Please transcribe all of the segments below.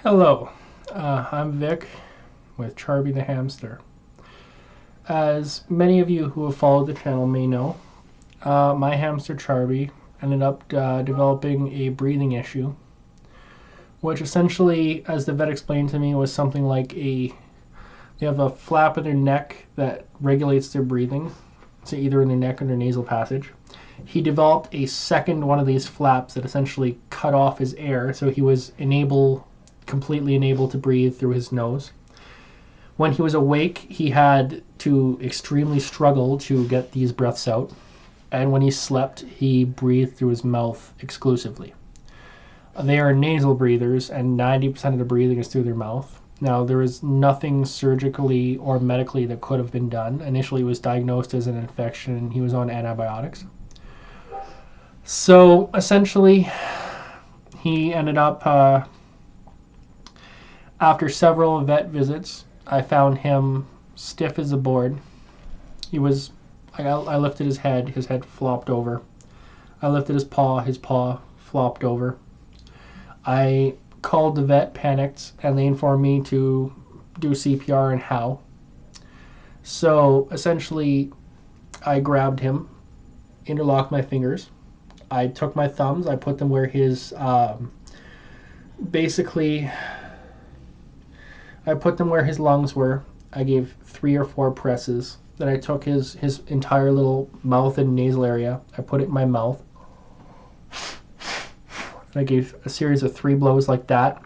Hello, I'm Vic with Charby the Hamster. As many of you who have followed the channel may know, my hamster Charby ended up developing a breathing issue, which essentially, as the vet explained to me, was something like they have a flap in their neck that regulates their breathing, so either in their neck or their nasal passage. He developed a second one of these flaps that essentially cut off his air, so he was completely unable to breathe through his nose. When he was awake, he had to extremely struggle to get these breaths out. And when he slept, he breathed through his mouth exclusively. They are nasal breathers, and 90% of the breathing is through their mouth. Now, there is nothing surgically or medically that could have been done. Initially, he was diagnosed as an infection, and he was on antibiotics. So, essentially, he ended up, after several vet visits, I found him stiff as a board. I lifted his head flopped over. I lifted his paw flopped over. I called the vet, panicked, and they informed me to do CPR and how. So essentially, I grabbed him, interlocked my fingers. I took my thumbs, I put them where his, basically, I put them where his lungs were. I gave 3 or 4 presses. Then I took his entire little mouth and nasal area. I put it in my mouth. I gave a series of 3 blows like that.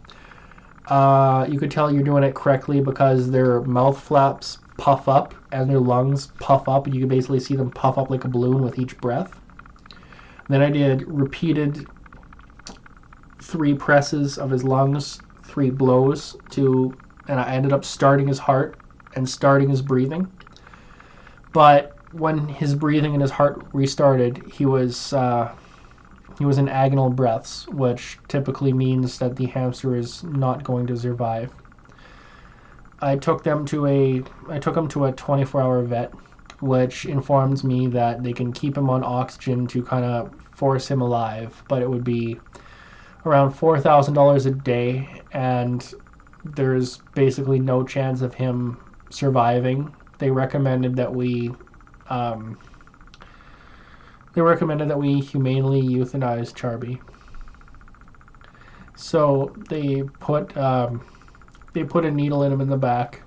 You could tell you're doing it correctly because their mouth flaps puff up and their lungs puff up, and you can basically see them puff up like a balloon with each breath. Then I did repeated 3 presses of his lungs, 3 blows and I ended up starting his heart and starting his breathing. But when his breathing and his heart restarted, he was in agonal breaths, which typically means that the hamster is not going to survive. I took him to a 24-hour vet, which informs me that they can keep him on oxygen to kind of force him alive, but it would be around $4,000 a day, and there's basically no chance of him surviving. They recommended that we humanely euthanize Charby. So they put a needle in him in the back,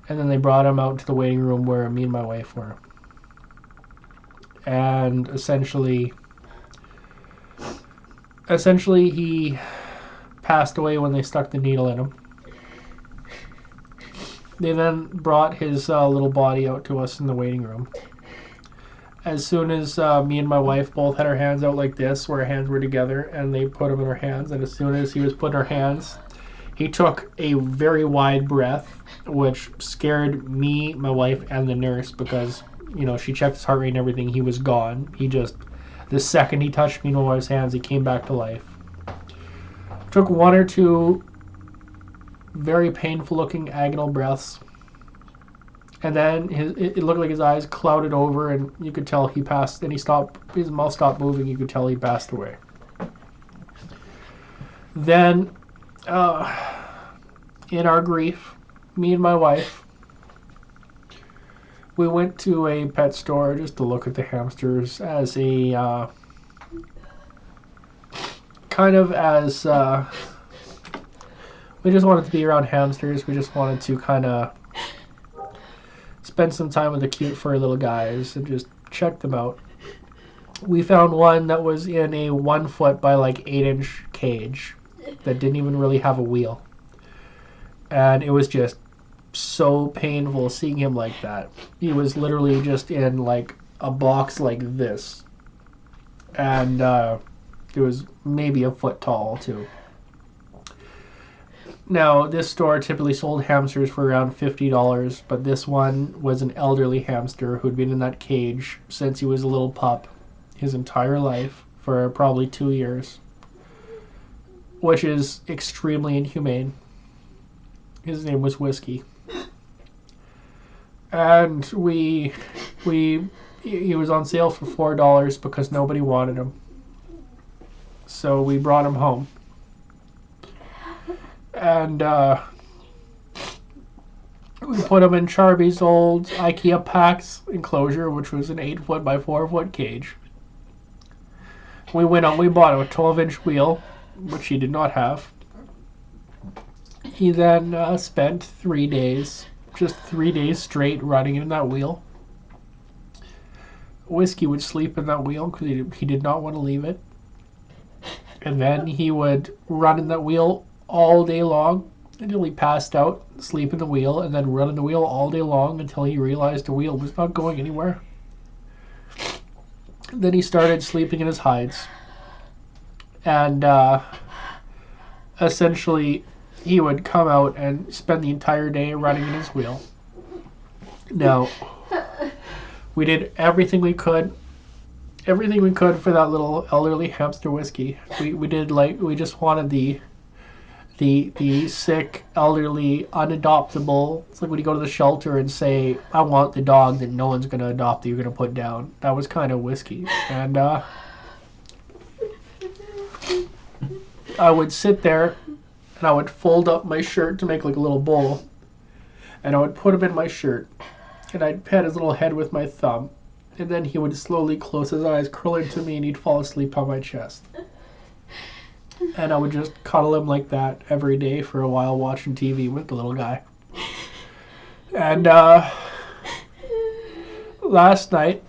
and then they brought him out to the waiting room where me and my wife were. And essentially he passed away when they stuck the needle in him. They then brought his little body out to us in the waiting room. As soon as me and my wife both had our hands out like this, where our hands were together, and they put them in our hands, and as soon as he was put in our hands, he took a very wide breath, which scared me, my wife, and the nurse, because, she checked his heart rate and everything. He was gone. The second he touched me in my wife's hands, he came back to life. Took 1 or 2 very painful looking agonal breaths, and then it looked like his eyes clouded over, and you could tell he passed, and his mouth stopped moving. You could tell he passed away. Then in our grief, me and my wife, we went to a pet store just to look at the hamsters as a we just wanted to be around hamsters. We just wanted to kind of spend some time with the cute furry little guys and just check them out. We found one that was in a 1 foot by 8-inch cage that didn't even really have a wheel. And it was just so painful seeing him like that. He was literally just in a box like this. And it was maybe a foot tall too. Now, this store typically sold hamsters for around $50, but this one was an elderly hamster who'd been in that cage since he was a little pup his entire life for probably 2 years, which is extremely inhumane. His name was Whiskey. And he was on sale for $4 because nobody wanted him. So we brought him home. And we put him in Charby's old IKEA PAX enclosure, which was an 8-foot by 4-foot cage. We went on, we bought a 12-inch wheel, which he did not have. He then spent 3 days, just 3 days straight running in that wheel. Whiskey would sleep in that wheel because he did not want to leave it. And then he would run in that wheel all day long until he passed out, sleep in the wheel, and then run in the wheel all day long until he realized the wheel was not going anywhere. Then he started sleeping in his hides. And essentially, he would come out and spend the entire day running in his wheel. Now, we did everything we could for that little elderly hamster Whiskey. We did, like, we just wanted the sick, elderly, unadoptable. It's like when you go to the shelter and say, I want the dog that no one's going to adopt that you're going to put down. That was kind of Whiskey. And I would sit there and I would fold up my shirt to make like a little bowl. And I would put him in my shirt. And I'd pet his little head with my thumb. And then he would slowly close his eyes, curl into me, and he'd fall asleep on my chest. And I would just cuddle him like that every day for a while, watching TV with the little guy. And last night,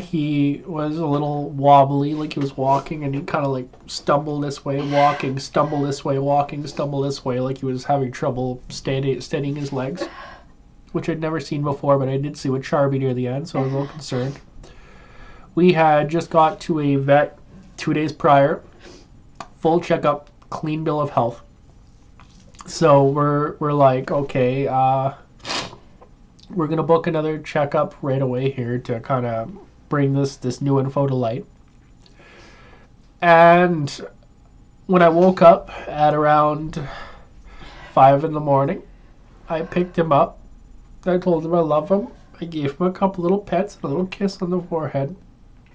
he was a little wobbly, like he was walking, and he kind of like stumble this way, walking, stumble this way, walking, stumble this way, like he was having trouble steadying his legs, which I'd never seen before, but I did see with Charby near the end, so I was a little concerned. We had just got to a vet 2 days prior. Full checkup, clean bill of health. So we're like, okay, we're gonna book another checkup right away here to kind of bring this new info to light. And when I woke up at around 5 in the morning, I picked him up. I told him I love him. I gave him a couple little pets and a little kiss on the forehead,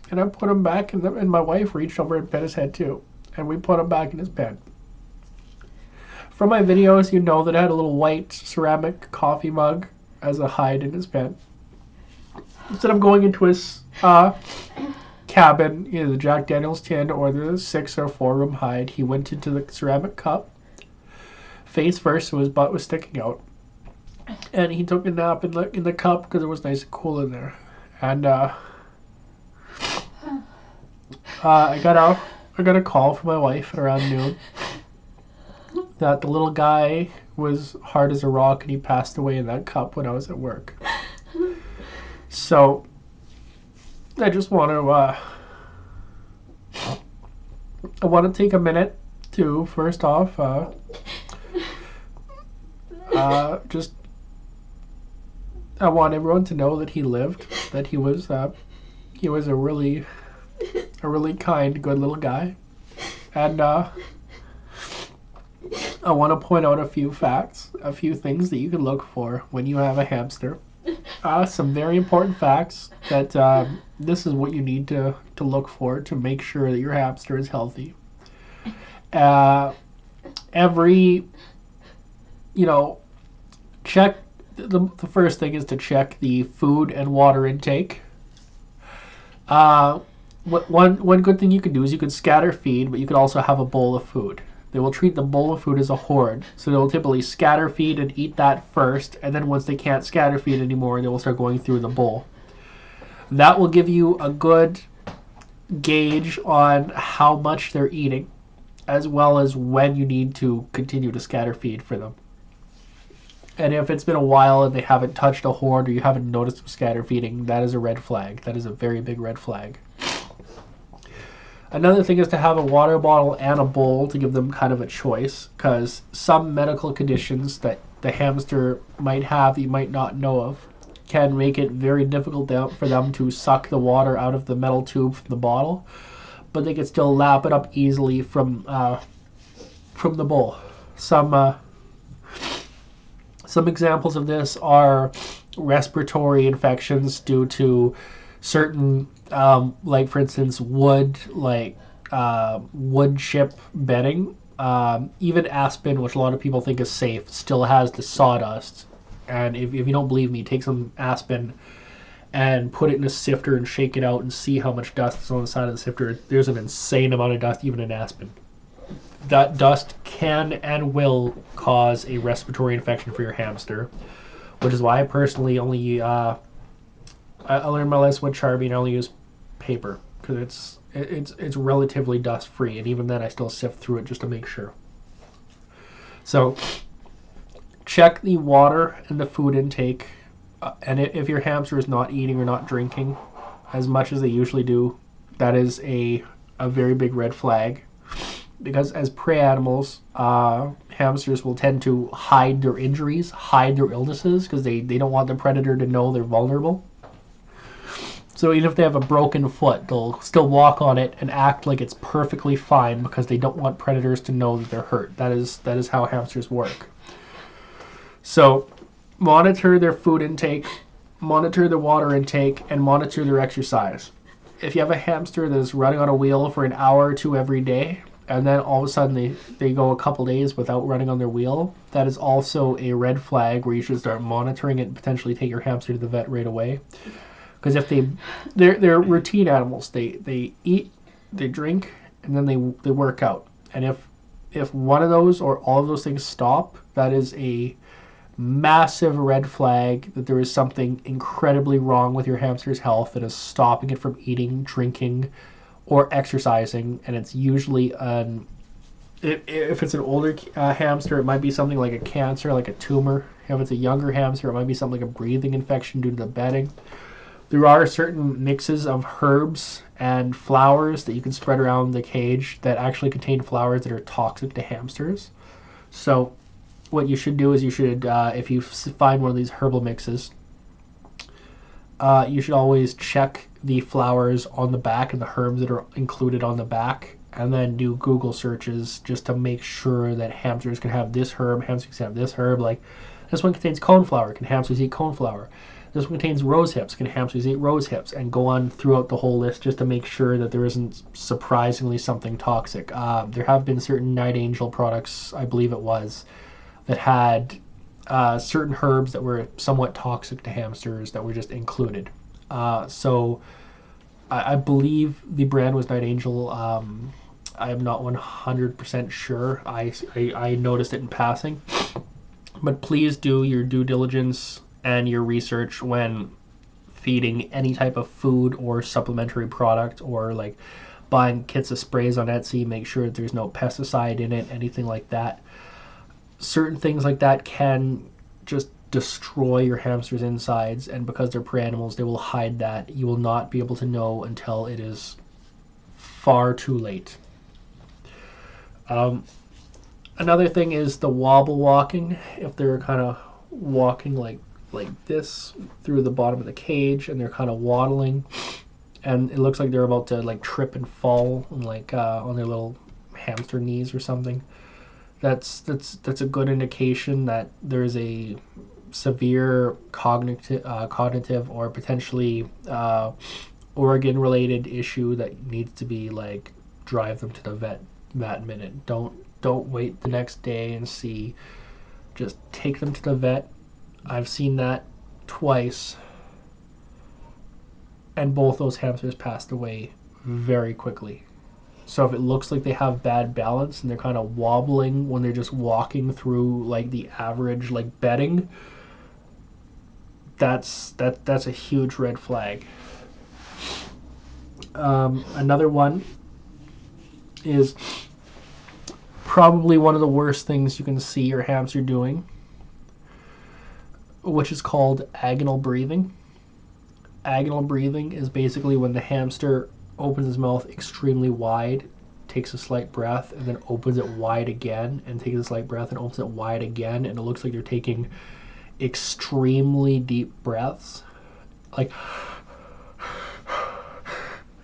and I put him back and my wife reached over and pet his head too. And we put him back in his bed. From my videos, you know that I had a little white ceramic coffee mug as a hide in his bed. Instead of going into his cabin, either the Jack Daniels tin or the 6 or 4 room hide, he went into the ceramic cup, face first, so his butt was sticking out. And he took a nap in the cup because it was nice and cool in there. And I got a call from my wife at around noon that the little guy was hard as a rock and he passed away in that cup when I was at work. So I just want to take a minute to first off I want everyone to know that he lived, that he was a really kind, good little guy. And I want to point out a few facts, a few things that you can look for when you have a hamster. Some very important facts that this is what you need to look for to make sure that your hamster is healthy. Check, the first thing is to check the food and water intake. One good thing you could do is you could scatter feed, but you could also have a bowl of food. They will treat the bowl of food as a hoard. So they'll typically scatter feed and eat that first, and then once they can't scatter feed anymore, they will start going through the bowl. That will give you a good gauge on how much they're eating, as well as when you need to continue to scatter feed for them. And if it's been a while and they haven't touched a hoard or you haven't noticed them scatter feeding, that is a red flag. That is a very big red flag. Another thing is to have a water bottle and a bowl to give them kind of a choice, because some medical conditions that the hamster might have that you might not know of can make it very difficult for them to suck the water out of the metal tube from the bottle, but they can still lap it up easily from the bowl. Some examples of this are respiratory infections due to certain, like for instance, wood chip bedding Even aspen, which a lot of people think is safe, still has the sawdust. And if you don't believe me, take some aspen and put it in a sifter and shake it out and see how much dust is on the side of the sifter. There's an insane amount of dust even in aspen. That dust can and will cause a respiratory infection for your hamster, which is why I personally only I learned my lesson with Charby and I only use paper because it's relatively dust free, and even then I still sift through it just to make sure. So check the water and the food intake, and if your hamster is not eating or not drinking as much as they usually do, that is a very big red flag. Because as prey animals, hamsters will tend to hide their injuries, hide their illnesses, because they don't want the predator to know they're vulnerable. So even if they have a broken foot, they'll still walk on it and act like it's perfectly fine because they don't want predators to know that they're hurt. That is how hamsters work. So monitor their food intake, monitor their water intake, and monitor their exercise. If you have a hamster that is running on a wheel for an hour or two every day, and then all of a sudden they go a couple days without running on their wheel, that is also a red flag where you should start monitoring it and potentially take your hamster to the vet right away. Because if they're routine animals, they eat, they drink, and then they work out. And if one of those or all of those things stop, that is a massive red flag that there is something incredibly wrong with your hamster's health that is stopping it from eating, drinking, or exercising. And it's usually if it's an older hamster, it might be something like a cancer, like a tumor. If it's a younger hamster, it might be something like a breathing infection due to the bedding. There are certain mixes of herbs and flowers that you can spread around the cage that actually contain flowers that are toxic to hamsters. So what you should do is you should, if you find one of these herbal mixes, you should always check the flowers on the back and the herbs that are included on the back, and then do Google searches just to make sure that hamsters can have this herb, hamsters can have this herb. Like, this one contains coneflower. Can hamsters eat coneflower? This one contains rose hips. Can hamsters eat rose hips? And go on throughout the whole list just to make sure that there isn't surprisingly something toxic. There have been certain Night Angel products, I believe it was, that had certain herbs that were somewhat toxic to hamsters that were just included. So I believe the brand was Night Angel. I am not 100% sure. I noticed it in passing. But please do your due diligence and your research when feeding any type of food or supplementary product, or like buying kits of sprays on Etsy. Make sure that there's no pesticide in it, anything like that. Certain things like that can just destroy your hamster's insides, and because they're prey animals, they will hide that. You will not be able to know until it is far too late. Another thing is the wobble walking. If they're kind of walking like this through the bottom of the cage, and they're kind of waddling, and it looks like they're about to like trip and fall, and like on their little hamster knees or something, that's a good indication that there's a severe cognitive or potentially organ related issue that needs to be like drive them to the vet that minute. Don't wait the next day and see. Just take them to the vet. I've seen that twice, and both those hamsters passed away very quickly. So if it looks like they have bad balance and they're kind of wobbling when they're just walking through like the average like bedding, that's a huge red flag. Another one is probably one of the worst things you can see your hamster doing, which is called agonal breathing. Agonal breathing is basically when the hamster opens his mouth extremely wide, takes a slight breath, and then opens it wide again, and takes a slight breath and opens it wide again, and it looks like they're taking extremely deep breaths, like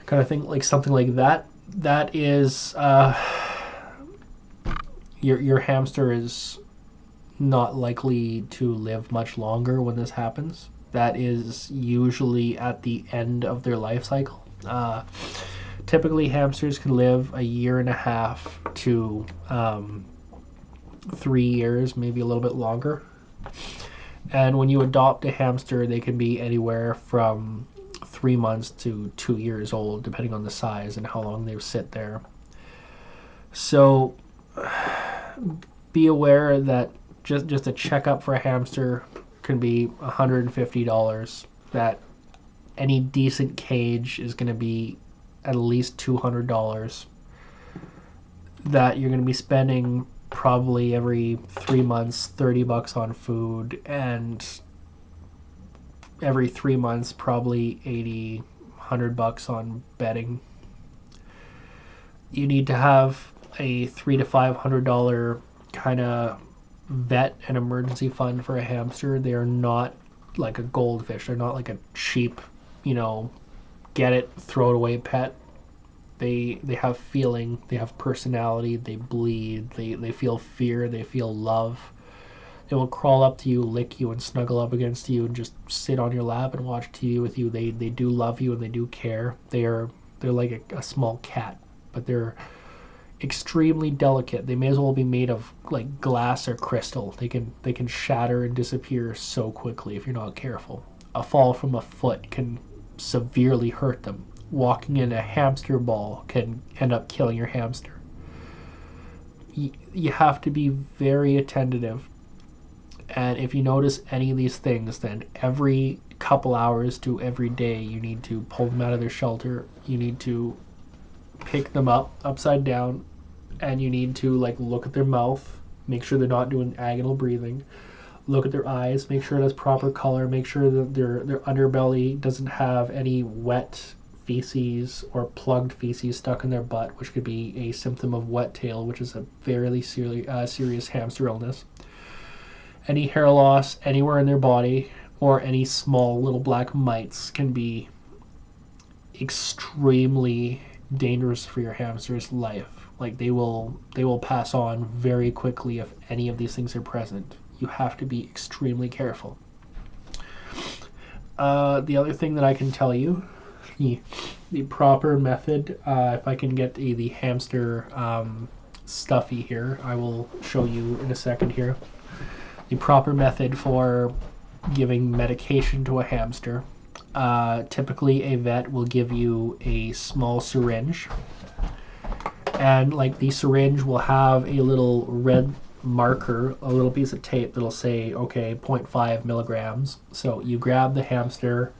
kind of thing, like something like that. That is your hamster is not likely to live much longer when this happens. That is usually at the end of their life cycle. Typically, hamsters can live a year and a half to 3 years, maybe a little bit longer. And when you adopt a hamster, they can be anywhere from 3 months to 2 years old, depending on the size and how long they sit there. So be aware that just a checkup for a hamster can be $150. That any decent cage is going to be at least $200. That you're going to be spending probably every 3 months $30 on food, and every 3 months probably 80, $100 on bedding. You need to have a $300 to $500 kind of vet and emergency fund for a hamster. They are not like a goldfish. They're not like a cheap, get it, throw it away pet. They have feeling, they have personality, they bleed, they feel fear, they feel love. They will crawl up to you, lick you, and snuggle up against you, and just sit on your lap and watch TV with you. They do love you and they do care. They're like a small cat, but they're extremely delicate. They may as well be made of like glass or crystal. They can shatter and disappear so quickly if you're not careful. A fall from a foot can severely hurt them. Walking in a hamster ball can end up killing your hamster. You have to be very attentive. And if you notice any of these things, then every couple hours to every day, you need to pull them out of their shelter. You need to pick them up upside down, and you need to look at their mouth, make sure they're not doing agonal breathing. Look at their eyes, make sure it has proper color, make sure that their underbelly doesn't have any wet feces or plugged feces stuck in their butt, which could be a symptom of wet tail, which is a very serious hamster illness. Any hair loss anywhere in their body or any small little black mites can be extremely dangerous for your hamster's life. They will pass on very quickly if any of these things are present. You have to be extremely careful. The other thing that I can tell you, the proper method, if I can get the hamster stuffy here, I will show you in a second here. The proper method for giving medication to a hamster. Typically a vet will give you a small syringe, and the syringe will have a little red marker, a little piece of tape that'll say, okay, 0.5 milligrams. So you grab the hamster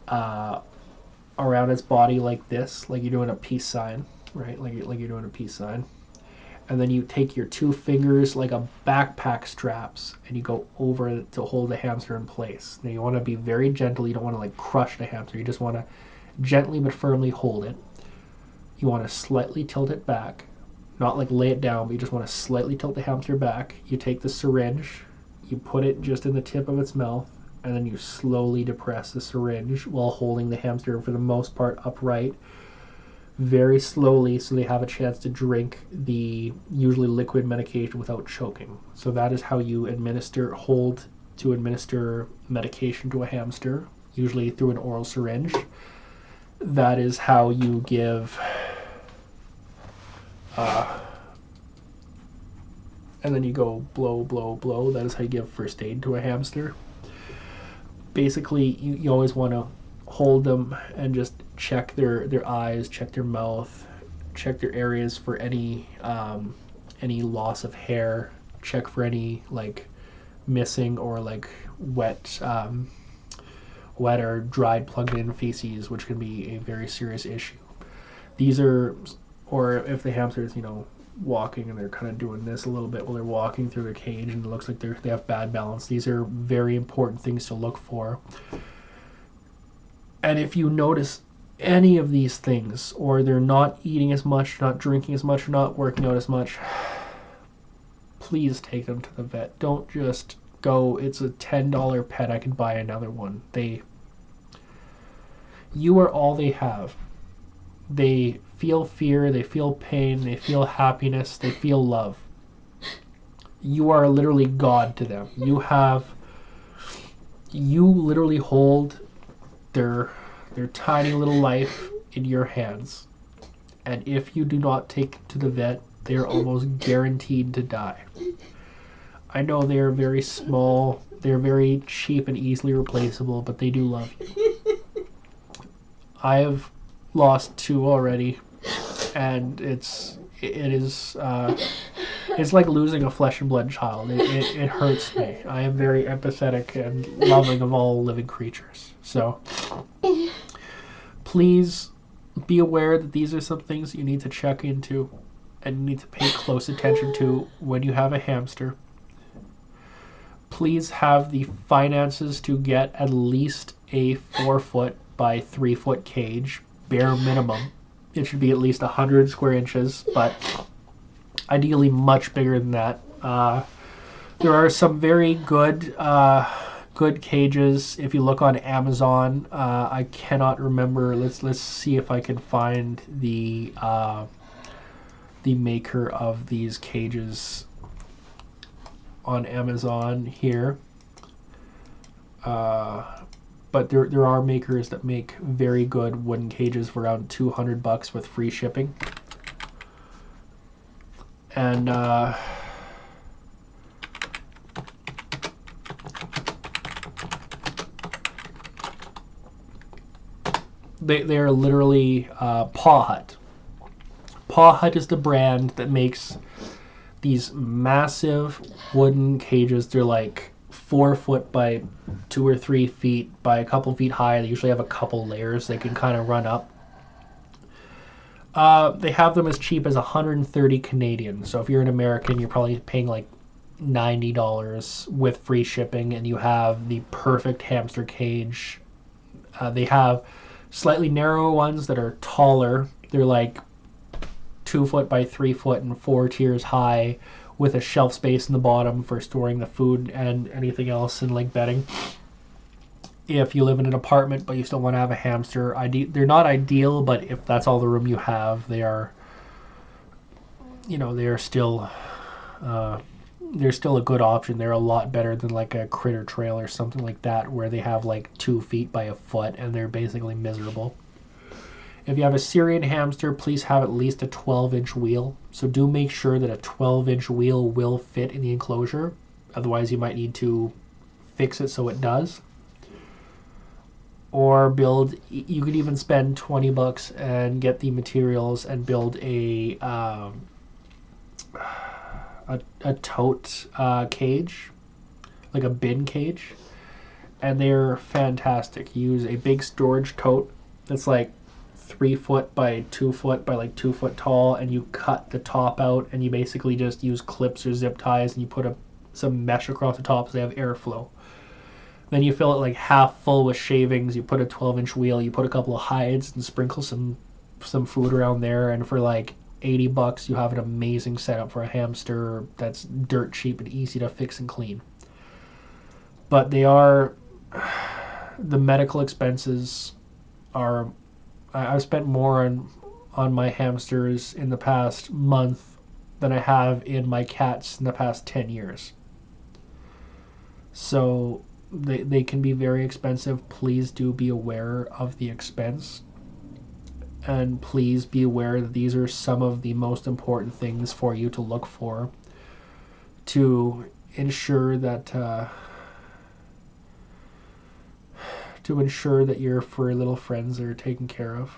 around its body like this, like you're doing a peace sign, right? Like you're doing a peace sign. And then you take your 2 fingers like a backpack straps, and you go over to hold the hamster in place. Now you want to be very gentle. You don't want to crush the hamster. You just want to gently but firmly hold it. You want to slightly tilt it back, not lay it down, but you just want to slightly tilt the hamster back. You take the syringe, you put it just in the tip of its mouth, and then you slowly depress the syringe while holding the hamster for the most part upright, very slowly, so they have a chance to drink the usually liquid medication without choking. So that is how you administer medication to a hamster, usually through an oral syringe. That is how you give and then you go blow, blow, blow. That is how you give first aid to a hamster. Basically, you always want to hold them and just check their eyes, check their mouth, check their areas for any loss of hair, check for any missing or wet or dried plugged in feces, which can be a very serious issue. These are, or if the hamster's walking and they're kind of doing this a little bit while they're walking through their cage and it looks like they have bad balance, these are very important things to look for. And if you notice any of these things, or they're not eating as much, not drinking as much, or not working out as much, please take them to the vet. Don't just go, it's a $10 pet, I can buy another one. You are all they have. They feel fear, they feel pain, they feel happiness, they feel love. You are literally God to them. You literally hold their tiny little life in your hands. And if you do not take to the vet, they are almost guaranteed to die. I know they are very small, they're very cheap and easily replaceable, but they do love you. I have lost 2 already, and it's like losing a flesh and blood child. It hurts me. I am very empathetic and loving of all living creatures. So please be aware that these are some things that you need to check into and you need to pay close attention to when you have a hamster. Please have the finances to get at least a 4-foot by 3-foot cage, bare minimum. It should be at least 100 square inches, but ideally much bigger than that. There are some very good cages. If you look on Amazon, I cannot remember. Let's see if I can find the maker of these cages on Amazon here. But there are makers that make very good wooden cages for around $200 with free shipping. And they are literally Paw Hut. Paw Hut is the brand that makes these massive wooden cages. They're like 4 foot by 2 or 3 feet by a couple feet high. They usually have a couple layers they can kind of run up. They have them as cheap as 130 Canadian. So if you're an American, you're probably paying like $90 with free shipping, and you have the perfect hamster cage. They have slightly narrower ones that are taller. They're like 2 foot by 3 foot and 4 tiers high, with a shelf space in the bottom for storing the food and anything else, and like bedding. If you live in an apartment but you still want to have a hamster, they're not ideal, but if that's all the room you have, they are still they're still a good option. They're a lot better than like a critter trail or something like that, where they have like 2 feet by a foot and they're basically miserable. If you have a Syrian hamster, please have at least a 12-inch wheel. So do make sure that a 12-inch wheel will fit in the enclosure. Otherwise, you might need to fix it so it does. Or you could even spend $20 and get the materials and build a tote cage, like a bin cage. And they're fantastic. You use a big storage tote that's like 3 foot by 2 foot by like 2 foot tall, and you cut the top out, and you basically just use clips or zip ties, and you put some mesh across the top so they have airflow. Then you fill it like half full with shavings. You put a 12-inch wheel. You put a couple of hides and sprinkle some food around there, and for like $80, you have an amazing setup for a hamster that's dirt cheap and easy to fix and clean. But the medical expenses are. I've spent more on my hamsters in the past month than I have in my cats in the past 10 years. So they can be very expensive. Please do be aware of the expense. And please be aware that these are some of the most important things for you to look for to ensure that your furry little friends are taken care of.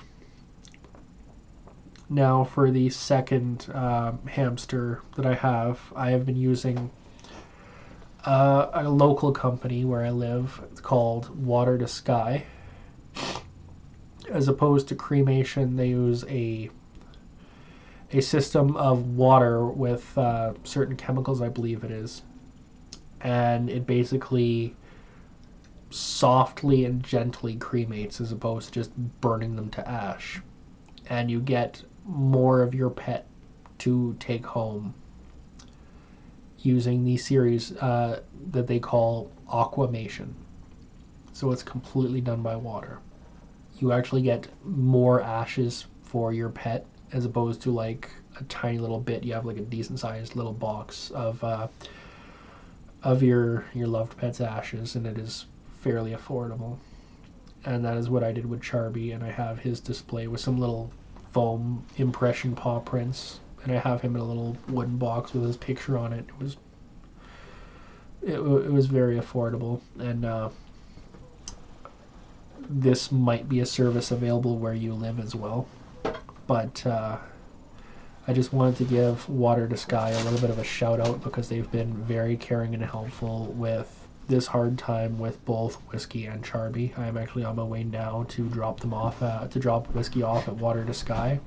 Now, for the second hamster that I have been using a local company where I live. It's called Water to Sky. As opposed to cremation, they use a system of water with certain chemicals, I believe it is. And it basically softly and gently cremates as opposed to just burning them to ash. And you get more of your pet to take home using the series that they call aquamation. So it's completely done by water. You actually get more ashes for your pet as opposed to like a tiny little bit. You have like a decent sized little box of your loved pet's ashes, and it is fairly affordable. And that is what I did with Charby, and I have his display with some little foam impression paw prints, and I have him in a little wooden box with his picture on it. It was very affordable, and this might be a service available where you live as well. But I just wanted to give Water to Sky a little bit of a shout out because they've been very caring and helpful with this hard time with both Whiskey and Charby. I'm actually on my way now to drop them off, to drop Whiskey off at Water to Sky,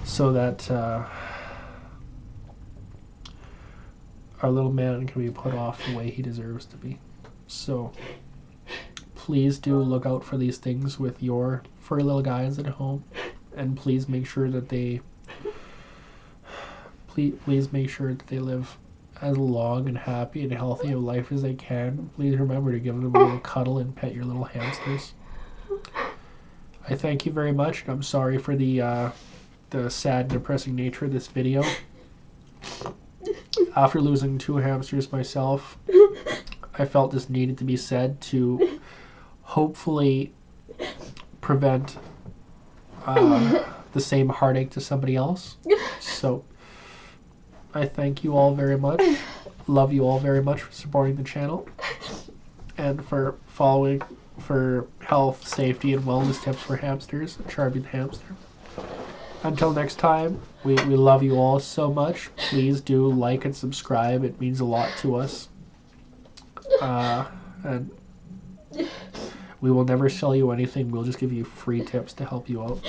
so that our little man can be put off the way he deserves to be. So please do look out for these things with your furry little guys at home, and please make sure that they live as long and happy and healthy a life as they can. Please remember to give them a little cuddle and pet your little hamsters. I thank you very much. I'm sorry for the sad and depressing nature of this video. After losing 2 hamsters myself, I felt this needed to be said to hopefully prevent the same heartache to somebody else. So I thank you all very much. Love you all very much for supporting the channel and for following for health, safety, and wellness tips for hamsters, Charby the hamster. Until next time, we love you all so much. Please do like and subscribe. It means a lot to us. And we will never sell you anything. We'll just give you free tips to help you out.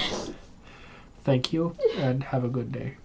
Thank you, and have a good day.